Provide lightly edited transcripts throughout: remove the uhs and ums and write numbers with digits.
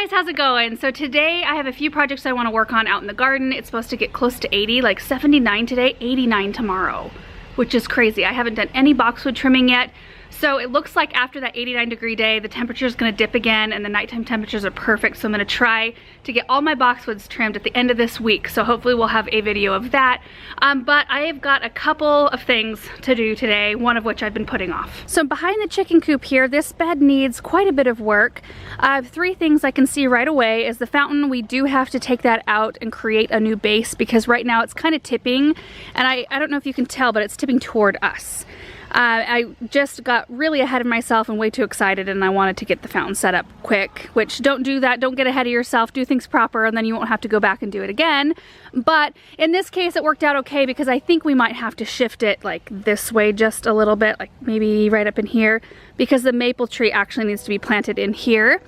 guys, how's it going? So today I have a few projects I want to work on out in the garden. It's supposed to get close to 80, like 79 today, 89 tomorrow, which is crazy. I haven't done any boxwood trimming yet. So it looks like after that 89-degree day, the temperature is going to dip again and the nighttime temperatures are perfect. So I'm going to try to get all my boxwoods trimmed at the end of this week. So hopefully we'll have a video of that. But I have got a couple of things to do today, one of which I've been putting off. So behind the chicken coop here, this bed needs quite a bit of work. I have three things I can see right away. Is the fountain, we do have to take that out and create a new base because right now it's kind of tipping. And I don't know if you can tell, but it's tipping toward us. I just got really ahead of myself and way too excited, and I wanted to get the fountain set up quick, which don't do that. Don't get ahead of yourself. Do things proper and then you won't have to go back and do it again. But in this case it worked out okay because I think we might have to shift it like this way just a little bit, like maybe right up in here, because the maple tree actually needs to be planted in here.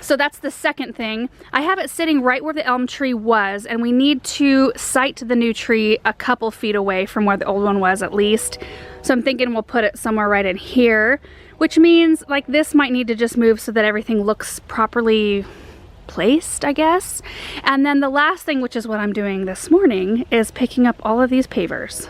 So that's the second thing. I have it sitting right where the elm tree was, and we need to site the new tree a couple feet away from where the old one was at least. So I'm thinking we'll put it somewhere right in here, which means like this might need to just move so that everything looks properly placed, I guess. And then the last thing, which is what I'm doing this morning, is picking up all of these pavers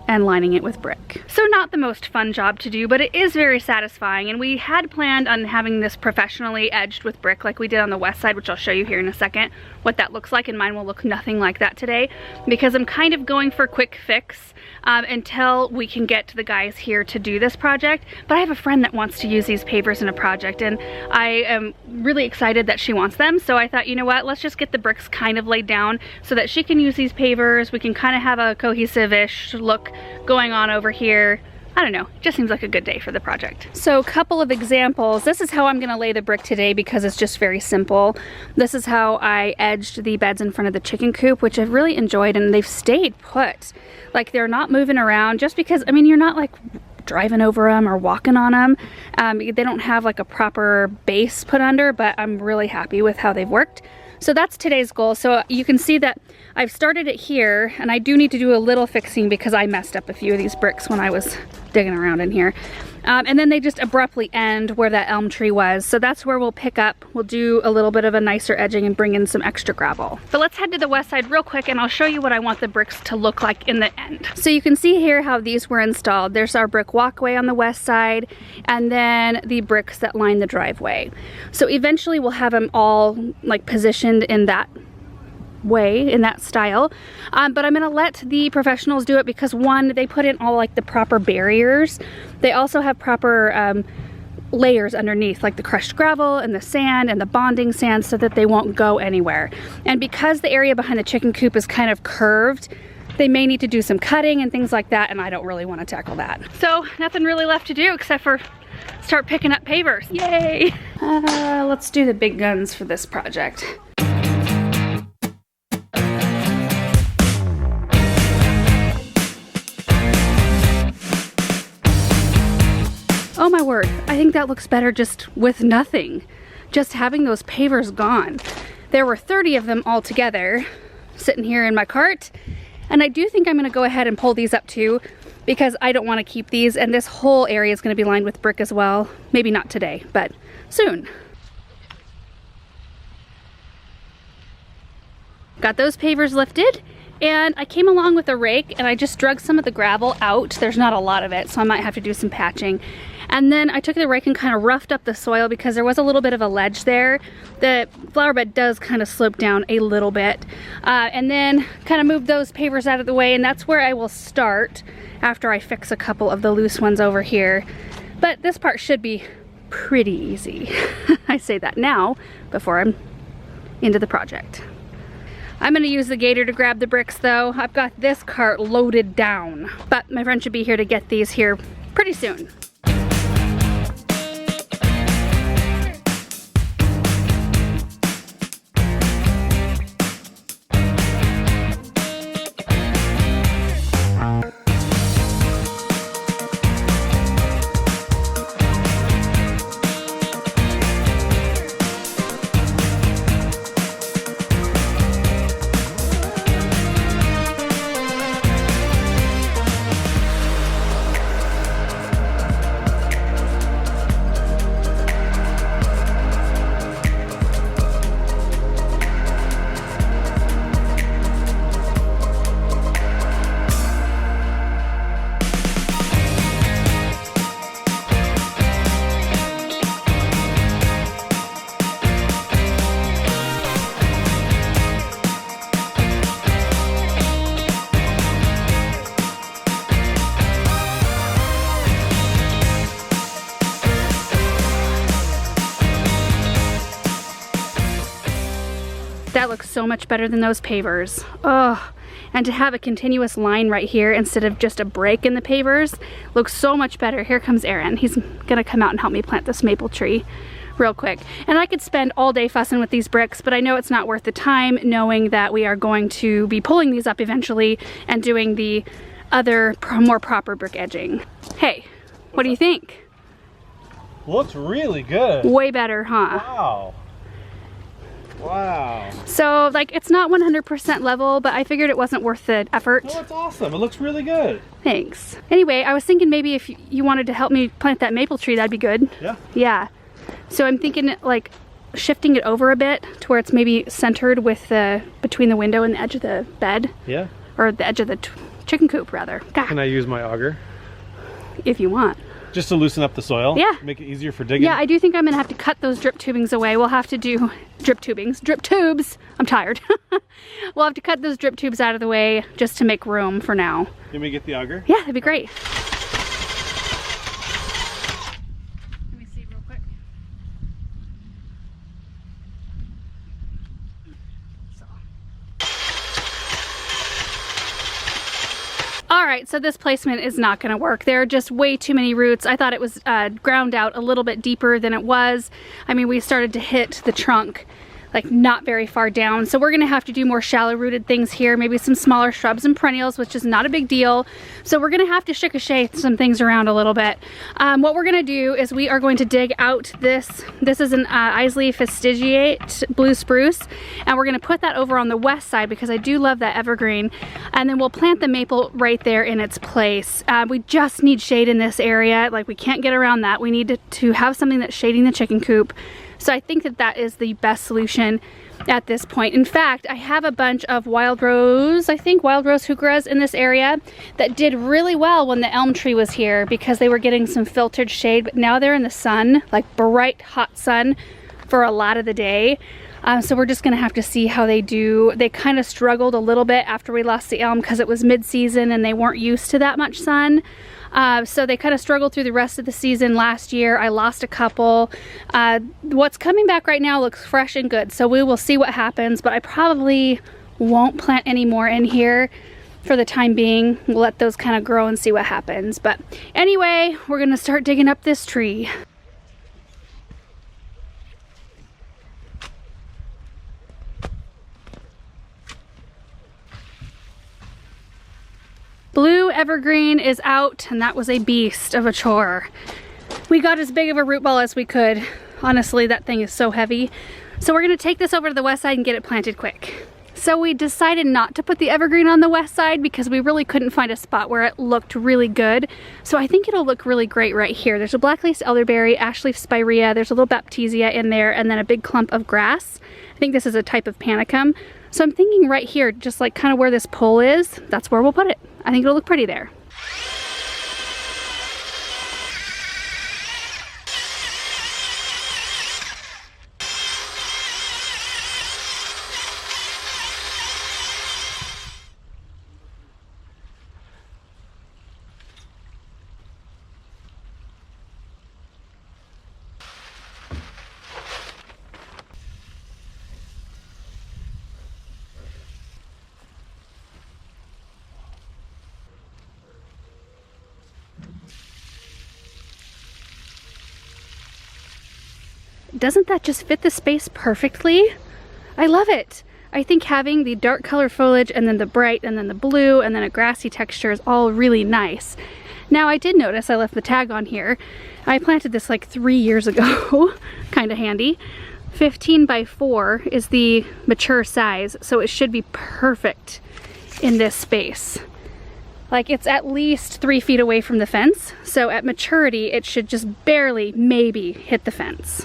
and lining it with brick. So not the most fun job to do, but it is very satisfying, and we had planned on having this professionally edged with brick like we did on the west side, which I'll show you here in a second what that looks like, and mine will look nothing like that today because I'm kind of going for quick fix until we can get to the guys here to do this project. But I have a friend that wants to use these pavers in a project, and I am really excited that she wants them. So I thought, you know what, let's just get the bricks kind of laid down so that she can use these pavers. We can kind of have a cohesive-ish look going on over here. I don't know, it just seems like a good day for the project. So a couple of examples. This is how I'm gonna lay the brick today because it's just very simple. This is how I edged the beds in front of the chicken coop, which I've really enjoyed, and they've stayed put. Like they're not moving around just because, I mean, you're not like driving over them or walking on them. They don't have like a proper base put under, but I'm really happy with how they've worked. So that's today's goal. So you can see that I've started it here, and I do need to do a little fixing because I messed up a few of these bricks when I was digging around in here. And then they just abruptly end where that elm tree was. So that's where we'll pick up. We'll do a little bit of a nicer edging and bring in some extra gravel. But let's head to the west side real quick and I'll show you what I want the bricks to look like in the end. So you can see here how these were installed. There's our brick walkway on the west side, and then the bricks that line the driveway. So eventually we'll have them all like positioned in that way, in that style, but I'm gonna let the professionals do it because one, they put in all like the proper barriers. They also have proper layers underneath, like the crushed gravel and the sand and the bonding sand, so that they won't go anywhere. And because the area behind the chicken coop is kind of curved, they may need to do some cutting and things like that, and I don't really want to tackle that. So nothing really left to do except for start picking up pavers. Yay! Let's do the big guns for this project. Oh my word, I think that looks better just with nothing. Just having those pavers gone. There were 30 of them all together sitting here in my cart, and I do think I'm gonna go ahead and pull these up too because I don't wanna keep these, and this whole area is gonna be lined with brick as well. Maybe not today, but soon. Got those pavers lifted, and I came along with a rake and I just drug some of the gravel out. There's not a lot of it, so I might have to do some patching. And then I took the rake and kind of roughed up the soil because there was a little bit of a ledge there. The flower bed does kind of slope down a little bit. And then kind of moved those pavers out of the way, and that's where I will start after I fix a couple of the loose ones over here. But this part should be pretty easy. I say that now before I'm into the project. I'm gonna use the gator to grab the bricks though. I've got this cart loaded down, but my friend should be here to get these here pretty soon. That looks so much better than those pavers. Oh, and to have a continuous line right here instead of just a break in the pavers looks so much better. Here comes Aaron. He's gonna come out and help me plant this maple tree real quick. And I could spend all day fussing with these bricks, but I know it's not worth the time knowing that we are going to be pulling these up eventually and doing the other more proper brick edging. Hey, what do you think? Looks really good. Way better, huh? Wow. Wow. So like it's not 100% level, but I figured it wasn't worth the effort. Oh, it's awesome. It looks really good. Thanks. Anyway, I was thinking maybe if you wanted to help me plant that maple tree, that'd be good. Yeah. Yeah. So I'm thinking like shifting it over a bit to where it's maybe centered with the between the window and the edge of the bed. Yeah. Or the edge of the chicken coop rather. God. Can I use my auger? If you want. Just to loosen up the soil? Yeah. Make it easier for digging? Yeah, I do think I'm gonna have to cut those drip tubings away. We'll have to do drip tubes. I'm tired. We'll have to cut those drip tubes out of the way just to make room for now. Can we get the auger? Yeah, that'd be great. Let me see real quick. Alright, so this placement is not going to work. There are just way too many roots. I thought it was ground out a little bit deeper than it was. I mean, we started to hit the trunk like not very far down. So we're going to have to do more shallow rooted things here, maybe some smaller shrubs and perennials, which is not a big deal. So we're going to have to ricochet some things around a little bit. What we're going to do is we are going to dig out this is an Isley fastigiate blue spruce, and we're going to put that over on the west side because I do love that evergreen. And then we'll plant the maple right there in its place. We just need shade in this area. Like we can't get around that. We need to have something that's shading the chicken coop. So I think that that is the best solution at this point. In fact, I have a bunch of wild rose, I think wild rose heucheras in this area that did really well when the elm tree was here because they were getting some filtered shade, but now they're in the sun, like bright hot sun for a lot of the day. So we're just gonna have to see how they do. They kind of struggled a little bit after we lost the elm because it was mid-season and they weren't used to that much sun. So they kind of struggled through the rest of the season last year. I lost a couple. What's coming back right now looks fresh and good, so we will see what happens, but I probably won't plant any more in here for the time being. We'll let those kind of grow and see what happens. But anyway, we're gonna start digging up this tree. Blue evergreen is out, and that was a beast of a chore. We got as big of a root ball as we could. Honestly, that thing is so heavy. So we're gonna take this over to the west side and get it planted quick. So we decided not to put the evergreen on the west side because we really couldn't find a spot where it looked really good. So I think it'll look really great right here. There's a black-laced elderberry, ashleaf spirea, there's a little baptisia in there, and then a big clump of grass. I think this is a type of panicum. So I'm thinking right here, just like kind of where this pole is, that's where we'll put it. I think it'll look pretty there. Doesn't that just fit the space perfectly? I love it. I think having the dark color foliage and then the bright and then the blue and then a grassy texture is all really nice. Now I did notice I left the tag on here. I planted this like 3 years ago, kind of handy. 15 by 4 is the mature size, so it should be perfect in this space. Like it's at least 3 feet away from the fence, so at maturity it should just barely, maybe, hit the fence.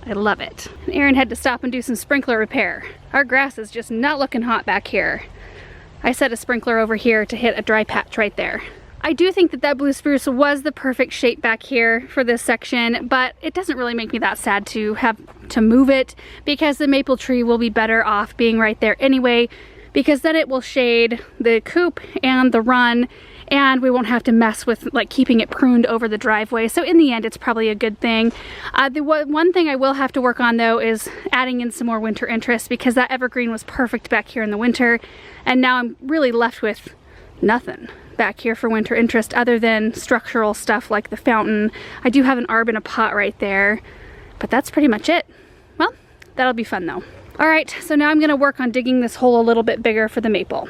I love it. And Aaron had to stop and do some sprinkler repair. Our grass is just not looking hot back here. I set a sprinkler over here to hit a dry patch right there. I do think that that blue spruce was the perfect shape back here for this section, but it doesn't really make me that sad to have to move it because the maple tree will be better off being right there anyway, because then it will shade the coop and the run, and we won't have to mess with like keeping it pruned over the driveway. So in the end, it's probably a good thing. The one thing I will have to work on though is adding in some more winter interest, because that evergreen was perfect back here in the winter, and now I'm really left with nothing back here for winter interest other than structural stuff like the fountain. I do have an arb in a pot right there, but that's pretty much it. Well, that'll be fun though. All right, so now I'm gonna work on digging this hole a little bit bigger for the maple.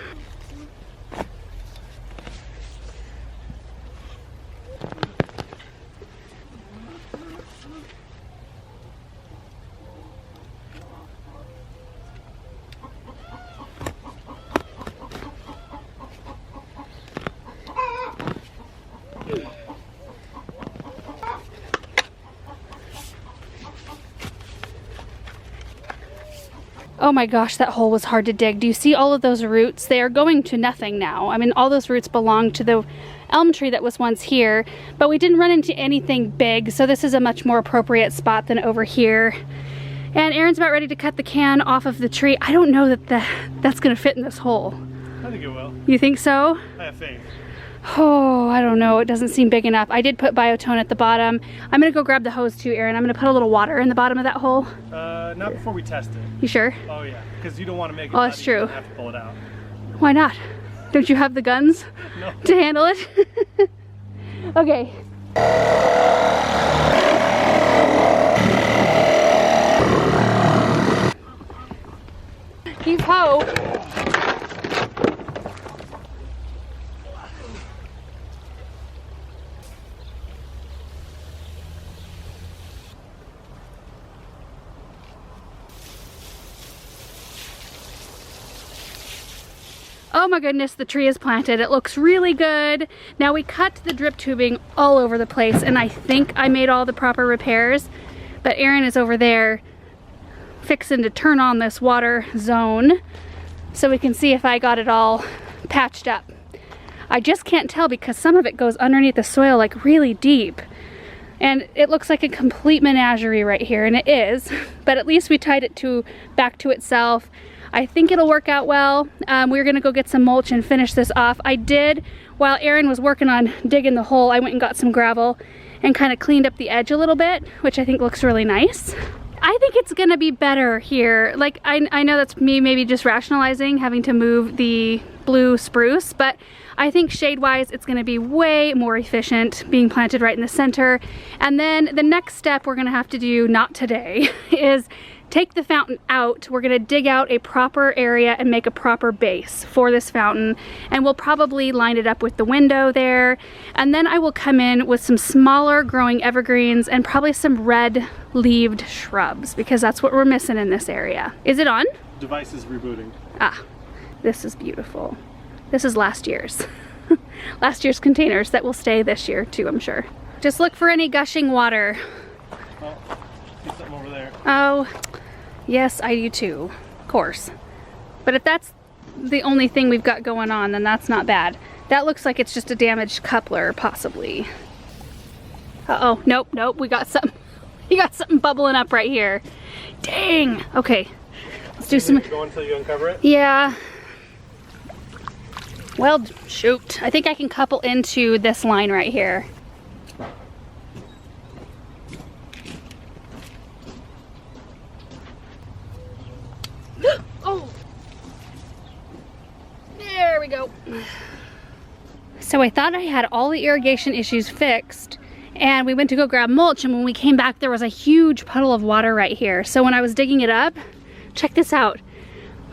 Oh my gosh, that hole was hard to dig. Do you see all of those roots? They are going to nothing now. I mean, all those roots belong to the elm tree that was once here, but we didn't run into anything big, so this is a much more appropriate spot than over here. And Aaron's about ready to cut the can off of the tree. I don't know that that's gonna fit in this hole. I think it will. You think so? I have faith. Oh, I don't know. It doesn't seem big enough. I did put biotone at the bottom. I'm gonna go grab the hose too, Aaron. I'm gonna put a little water in the bottom of that hole. Not before we test it. You sure? Oh yeah, because you don't want to make it. Oh, that's true. You have to pull it out. Why not? Don't you have the guns No. to handle it? Okay. Heave ho. Oh my goodness, the tree is planted. It looks really good. Now we cut the drip tubing all over the place, and I think I made all the proper repairs, but Aaron is over there fixing to turn on this water zone so we can see if I got it all patched up. I just can't tell because some of it goes underneath the soil like really deep, and it looks like a complete menagerie right here, and it is, but at least we tied it back to itself. I think it'll work out well. We're gonna go get some mulch and finish this off. I did, while Aaron was working on digging the hole, I went and got some gravel and kind of cleaned up the edge a little bit, which I think looks really nice. I think it's gonna be better here. Like, I know that's me maybe just rationalizing having to move the blue spruce, but I think shade-wise it's gonna be way more efficient being planted right in the center. And then the next step we're gonna have to do, not today, is take the fountain out. We're gonna dig out a proper area and make a proper base for this fountain, and we'll probably line it up with the window there. And then I will come in with some smaller growing evergreens and probably some red-leaved shrubs, because that's what we're missing in this area. Is it on? Device is rebooting. Ah, this is beautiful. This is last year's. Last year's containers that will stay this year too, I'm sure. Just look for any gushing water. Oh, see something over there. Oh, yes, I do too, of course. But if that's the only thing we've got going on, then that's not bad. That looks like it's just a damaged coupler, possibly. Uh-oh, nope, we got something. You got something bubbling up right here. Dang, okay. Let's do some. Go until you uncover it? Yeah. Well, shoot. I think I can couple into this line right here. Oh, there we go. So I thought I had all the irrigation issues fixed, and we went to go grab mulch, and when we came back there was a huge puddle of water right here. So when I was digging it up, check this out.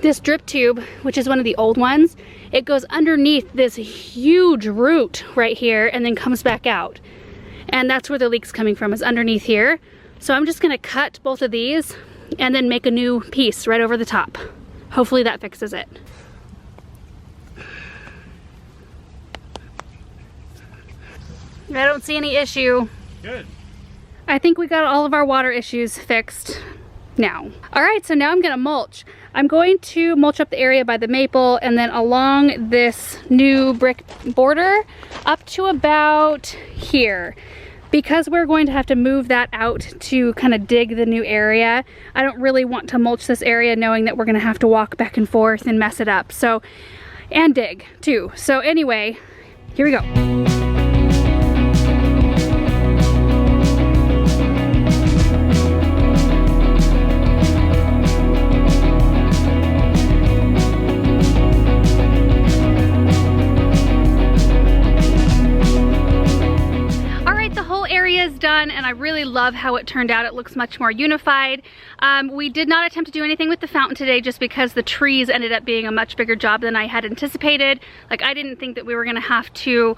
This drip tube, which is one of the old ones, it goes underneath this huge root right here and then comes back out. And that's where the leak's coming from, is underneath here. So I'm just gonna cut both of these and then make a new piece right over the top. Hopefully that fixes it. I don't see any issue. Good. I think we got all of our water issues fixed now. All right, so now I'm gonna mulch. I'm going to mulch up the area by the maple and then along this new brick border up to about here. Because we're going to have to move that out to kind of dig the new area, I don't really want to mulch this area knowing that we're gonna have to walk back and forth and mess it up. So, and dig too. So anyway, Here we go. Done, and I really love how it turned out. It looks much more unified. We did not attempt to do anything with the fountain today just because the trees ended up being a much bigger job than I had anticipated. Like, I didn't think that we were gonna have to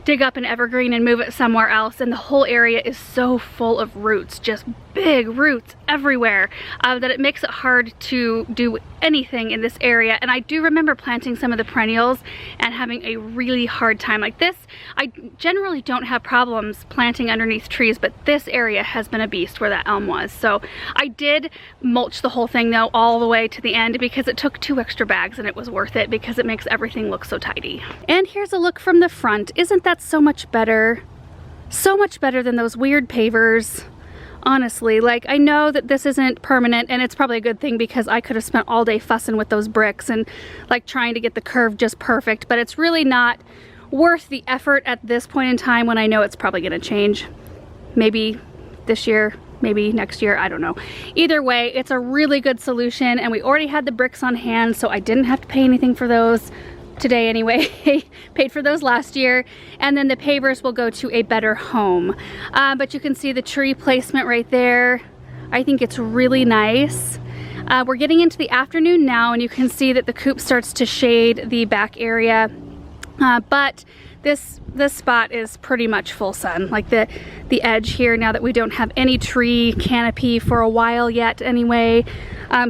dig up an evergreen and move it somewhere else, and the whole area is so full of roots, just big roots everywhere, that it makes it hard to do anything in this area. And I do remember planting some of the perennials and having a really hard time like this. I generally don't have problems planting underneath trees, but this area has been a beast where that elm was. So I did mulch the whole thing though all the way to the end because it took 2 extra bags, and it was worth it because it makes everything look so tidy. And here's a look from the front. Isn't that so much better? So much better than those weird pavers. Honestly, like, I know that this isn't permanent, and it's probably a good thing because I could have spent all day fussing with those bricks and like trying to get the curve just perfect, but it's really not worth the effort at this point in time when I know it's probably gonna change. Maybe this year, maybe next year, I don't know. Either way, it's a really good solution, and we already had the bricks on hand, so I didn't have to pay anything for those today anyway. Paid for those last year, and then the pavers will go to a better home. But you can see the tree placement right there. I think it's really nice. We're getting into the afternoon now, and you can see that the coop starts to shade the back area, but this spot is pretty much full sun. Like the edge here, now that we don't have any tree canopy for a while yet anyway.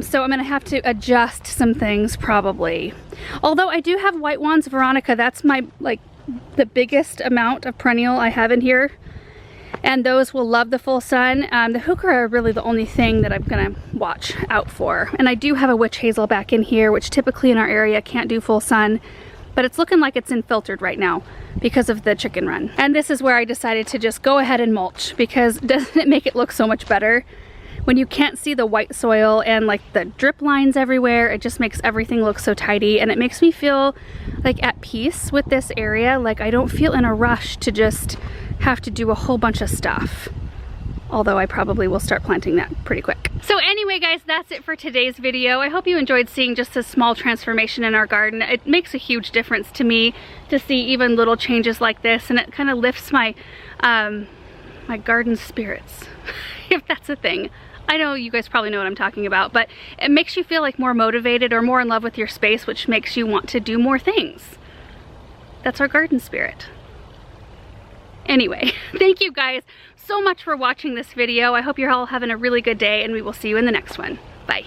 So I'm gonna have to adjust some things probably. Although I do have white wands Veronica, that's my, like, the biggest amount of perennial I have in here. And those will love the full sun. The heuchera are really the only thing that I'm gonna watch out for. And I do have a witch hazel back in here, which typically in our area can't do full sun, but it's looking like it's infiltrated right now because of the chicken run. And this is where I decided to just go ahead and mulch, because doesn't it make it look so much better? When you can't see the white soil and like the drip lines everywhere, it just makes everything look so tidy, and it makes me feel like at peace with this area. Like, I don't feel in a rush to just have to do a whole bunch of stuff. Although I probably will start planting that pretty quick. So anyway guys, that's it for today's video. I hope you enjoyed seeing just a small transformation in our garden. It makes a huge difference to me to see even little changes like this, and it kind of lifts my my garden spirits, if that's a thing. I know you guys probably know what I'm talking about, but it makes you feel like more motivated or more in love with your space, which makes you want to do more things. That's our garden spirit. Anyway, thank you guys so much for watching this video. I hope you're all having a really good day, and we will see you in the next one.